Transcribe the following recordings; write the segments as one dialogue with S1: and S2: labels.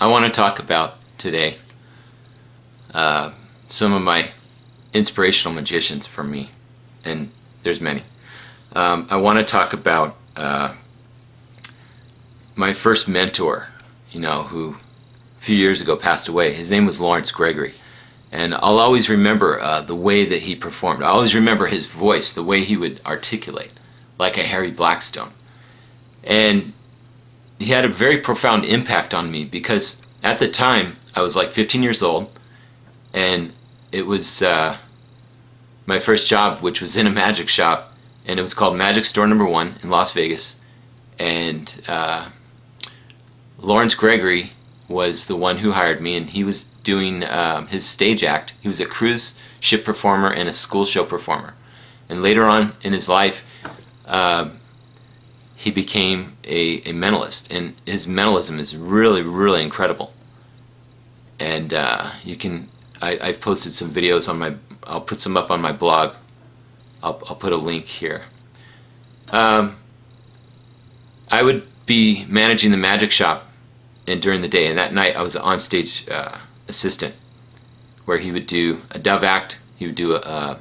S1: I want to talk about today some of my inspirational magicians for me, and there's many. I want to talk about my first mentor, who a few years ago passed away. His name was Lawrence Gregory, and I'll always remember the way that he performed. I always remember his voice, the way he would articulate, like a Harry Blackstone. And he had a very profound impact on me because at the time I was like 15 years old, and it was my first job, which was in a magic shop, and it was called Magic Store Number 1 in Las Vegas. And Lawrence Gregory was the one who hired me, and he was doing his stage act. He was a cruise ship performer and a school show performer. And later on in his life, he became a mentalist, and his mentalism is really, really incredible. And I've posted some videos on I'll put some up on my blog. I'll put a link here. I would be managing the magic shop and during the day, and that night I was an onstage assistant, where he would do a dove act, he would do a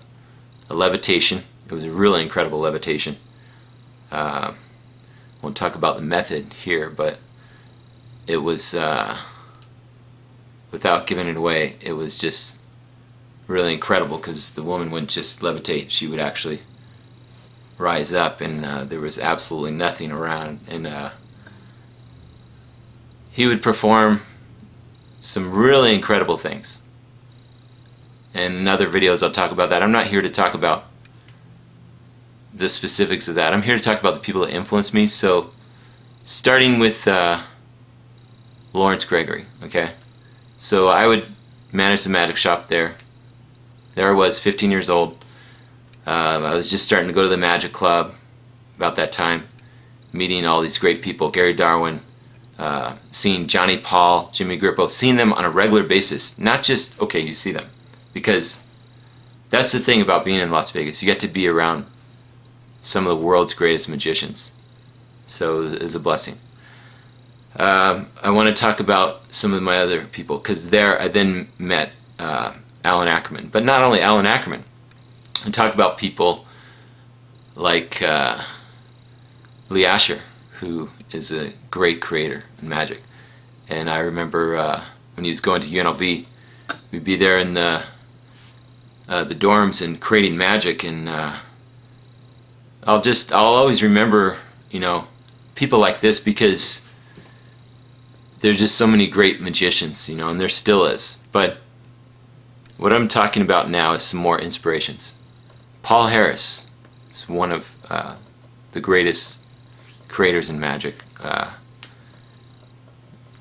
S1: levitation. It was a really incredible levitation. I won't talk about the method here, but it was, without giving it away, it was just really incredible, because the woman wouldn't just levitate, she would actually rise up, and there was absolutely nothing around, and he would perform some really incredible things. And in other videos I'll talk about that. I'm not here to talk about the specifics of that. I'm here to talk about the people that influenced me. So starting with Lawrence Gregory, okay? So I would manage the magic shop there. There I was, 15 years old. I was just starting to go to the magic club about that time, meeting all these great people, Gary Darwin, seeing Johnny Paul, Jimmy Grippo, seeing them on a regular basis. Not just, okay, you see them. Because that's the thing about being in Las Vegas. You get to be around some of the world's greatest magicians. So it was a blessing. I want to talk about some of my other people, because there I then met Allan Ackerman. But not only Allan Ackerman. I talk about people like Lee Asher, who is a great creator in magic. And I remember when he was going to UNLV, we'd be there in the dorms and creating magic, and I'll always remember, people like this, because there's just so many great magicians, and there still is. But what I'm talking about now is some more inspirations. Paul Harris is one of the greatest creators in magic.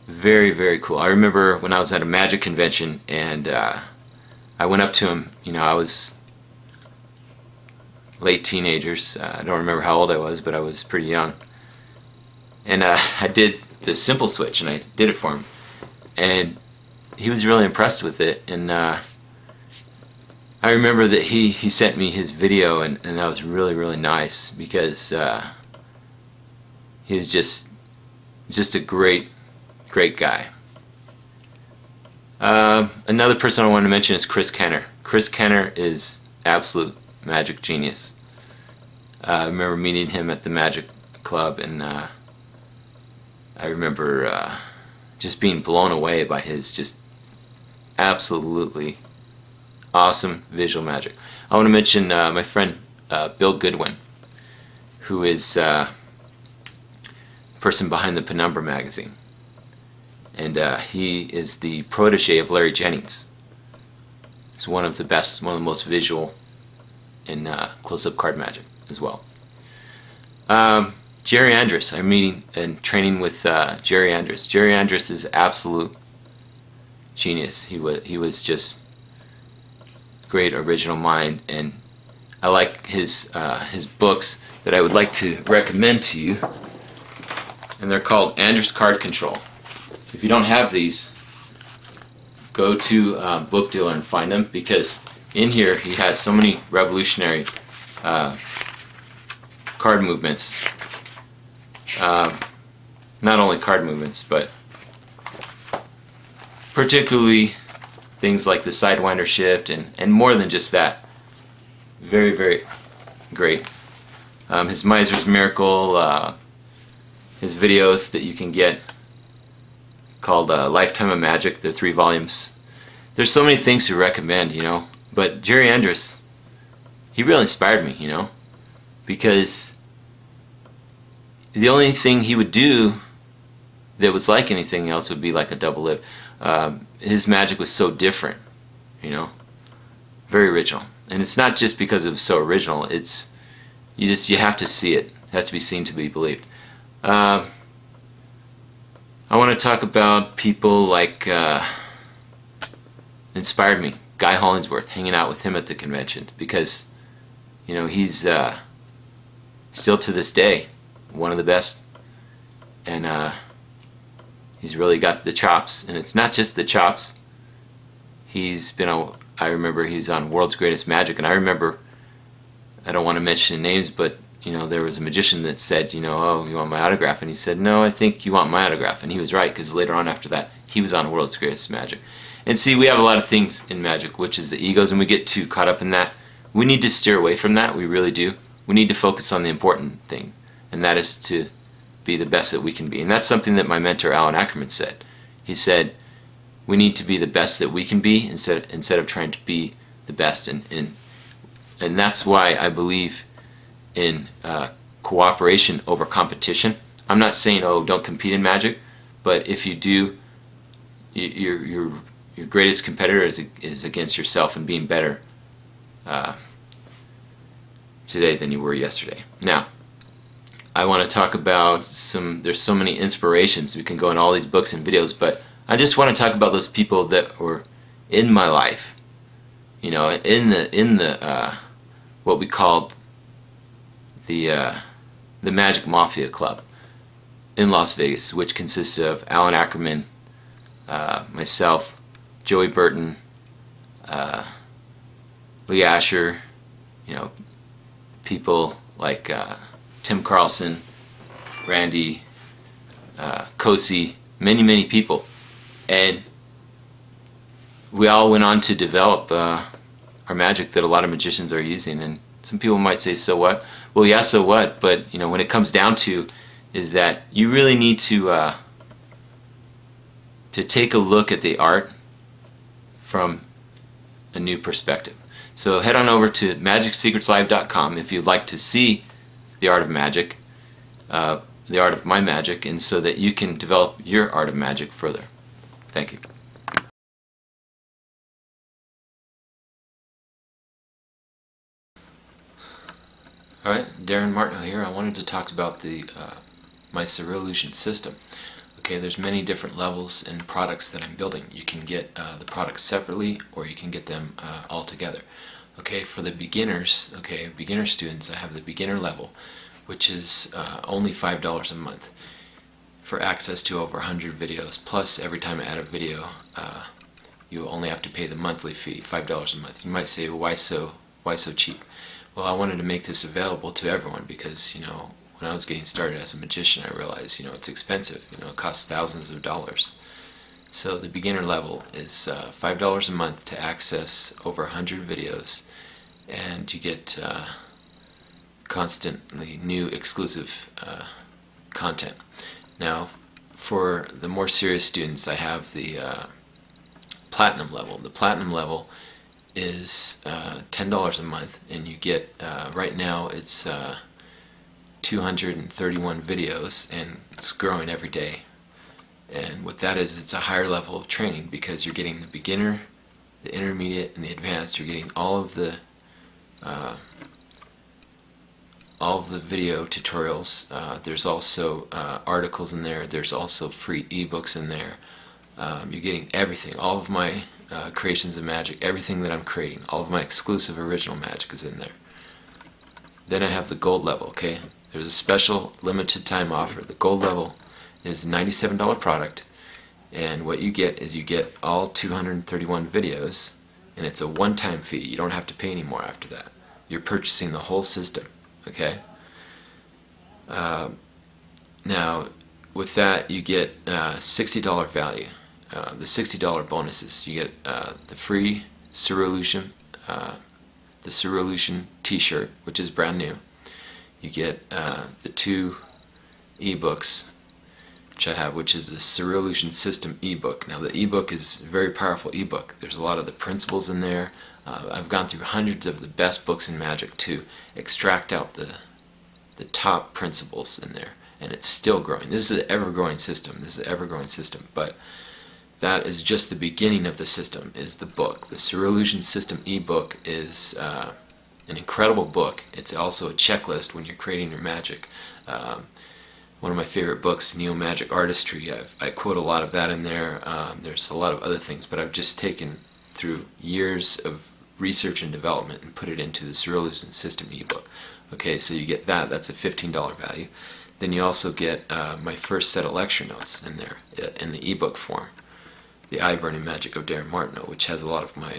S1: Very, very cool. I remember when I was at a magic convention, and I went up to him. I was late teenagers. I don't remember how old I was, but I was pretty young. And I did the simple switch, and I did it for him. And he was really impressed with it. And I remember that he sent me his video, and that was really, really nice, because he was just a great guy. Another person I want to mention is Chris Kenner. Chris Kenner is absolute magic genius. I remember meeting him at the magic club, and I remember just being blown away by his just absolutely awesome visual magic. I want to mention my friend Bill Goodwin, who is the person behind the Penumbra magazine. And he is the protege of Larry Jennings. He's one of the best, one of the most visual in close-up card magic as well. Jerry Andrus, I'm meeting and training with Jerry Andrus. Jerry Andrus is absolute genius. He was just great original mind, and I like his books that I would like to recommend to you, and they're called Andrus Card Control. If you don't have these, go to Book Dealer and find them, because in here he has so many revolutionary card movements. Not only card movements, but particularly things like the Sidewinder shift and more than just that. Very, very great. His Miser's Miracle, his videos that you can get called Lifetime of Magic. They're 3 volumes. There's so many things to recommend, you know. But Jerry Andrus, he really inspired me, you know, because the only thing he would do that was like anything else would be like a double lift. His magic was so different, you know, very original. And it's not just because it was so original, it's you have to see it. It has to be seen to be believed. I want to talk about people like inspired me. Guy Hollingsworth, hanging out with him at the convention, because you know he's still to this day one of the best, and he's really got the chops. And it's not just the chops. He's been I remember he's on World's Greatest Magic, and I remember, I don't want to mention names, but you know, there was a magician that said, you know, oh, you want my autograph? And he said, no, I think you want my autograph. And he was right, because later on after that, he was on World's Greatest Magic. And see, we have a lot of things in magic, which is the egos, and we get too caught up in that. We need to steer away from that, we really do. We need to focus on the important thing, and that is to be the best that we can be. And that's something that my mentor, Allan Ackerman, said. He said, we need to be the best that we can be instead of trying to be the best. And that's why I believe in cooperation over competition. I'm not saying, oh, don't compete in magic, but if you do, your greatest competitor is against yourself and being better today than you were yesterday. Now, I want to talk about there's so many inspirations. We can go in all these books and videos, but I just want to talk about those people that were in my life, you know, in the what we called the Magic Mafia Club in Las Vegas, which consisted of Allan Ackerman, myself, Joey Burton, Lee Asher, you know, people like Tim Carlson, Randy, Kosi, many people. And we all went on to develop our magic that a lot of magicians are using. And some people might say, so what? Well, yeah, so what? But you know, when it comes down to is that you really need to take a look at the art from a new perspective. So head on over to MagicSecretsLive.com if you'd like to see the art of magic, the art of my magic, and so that you can develop your art of magic further. Thank you. Alright, Darin Martineau here. I wanted to talk about my SURREALLUSION system. Okay, there's many different levels and products that I'm building. You can get the products separately, or you can get them all together. Okay, for the beginners, okay, beginner students, I have the beginner level, which is only $5 a month for access to over 100 videos. Plus, every time I add a video, you only have to pay the monthly fee, $5 a month. You might say, well, why so cheap? Well, I wanted to make this available to everyone because, you know, when I was getting started as a magician, I realized, you know, it's expensive. You know, it costs thousands of dollars. So the beginner level is $5 a month to access over 100 videos, and you get constantly new exclusive content. Now, for the more serious students, I have the platinum level. The platinum level is $10 a month, and you get, right now it's 231 videos, and it's growing every day. And what that is, it's a higher level of training because you're getting the beginner, the intermediate, and the advanced. You're getting all of the video tutorials. There's also articles in there. There's also free ebooks in there. You're getting everything. All of my creations of magic, everything that I'm creating, all of my exclusive original magic is in there. Then I have the gold level. Okay, there's a special limited time offer. The gold level is a $97 product, and what you get is you get all 231 videos, and it's a one-time fee. You don't have to pay anymore after that. You're purchasing the whole system. Okay. Now, with that, you get $60 value. the $60 bonuses. You get the free SURREALLUSION, the SURREALLUSION t-shirt, which is brand new. You get the 2 ebooks, which I have, which is the SURREALLUSION System ebook. Now the ebook is a very powerful ebook. There's a lot of the principles in there. I've gone through hundreds of the best books in magic to extract out the top principles in there, and it's still growing. This is an ever-growing system. This is an ever-growing system, but that is just the beginning of the system, is the book. The SURREALLUSION System ebook is an incredible book. It's also a checklist when you're creating your magic. One of my favorite books, Neo Magic Artistry, I quote a lot of that in there. There's a lot of other things, but I've just taken through years of research and development and put it into the SURREALLUSION System ebook. Okay, so you get that. That's a $15 value. Then you also get my first set of lecture notes in there in the ebook form. The Eye-Burning Magic of Darin Martineau, which has a lot of my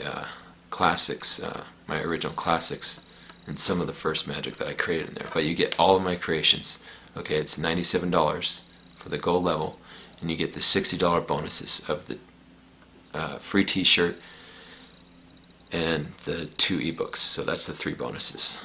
S1: classics, my original classics, and some of the first magic that I created in there. But you get all of my creations. Okay, it's $97 for the gold level, and you get the $60 bonuses of the free t-shirt and the 2 ebooks. So that's the 3 bonuses.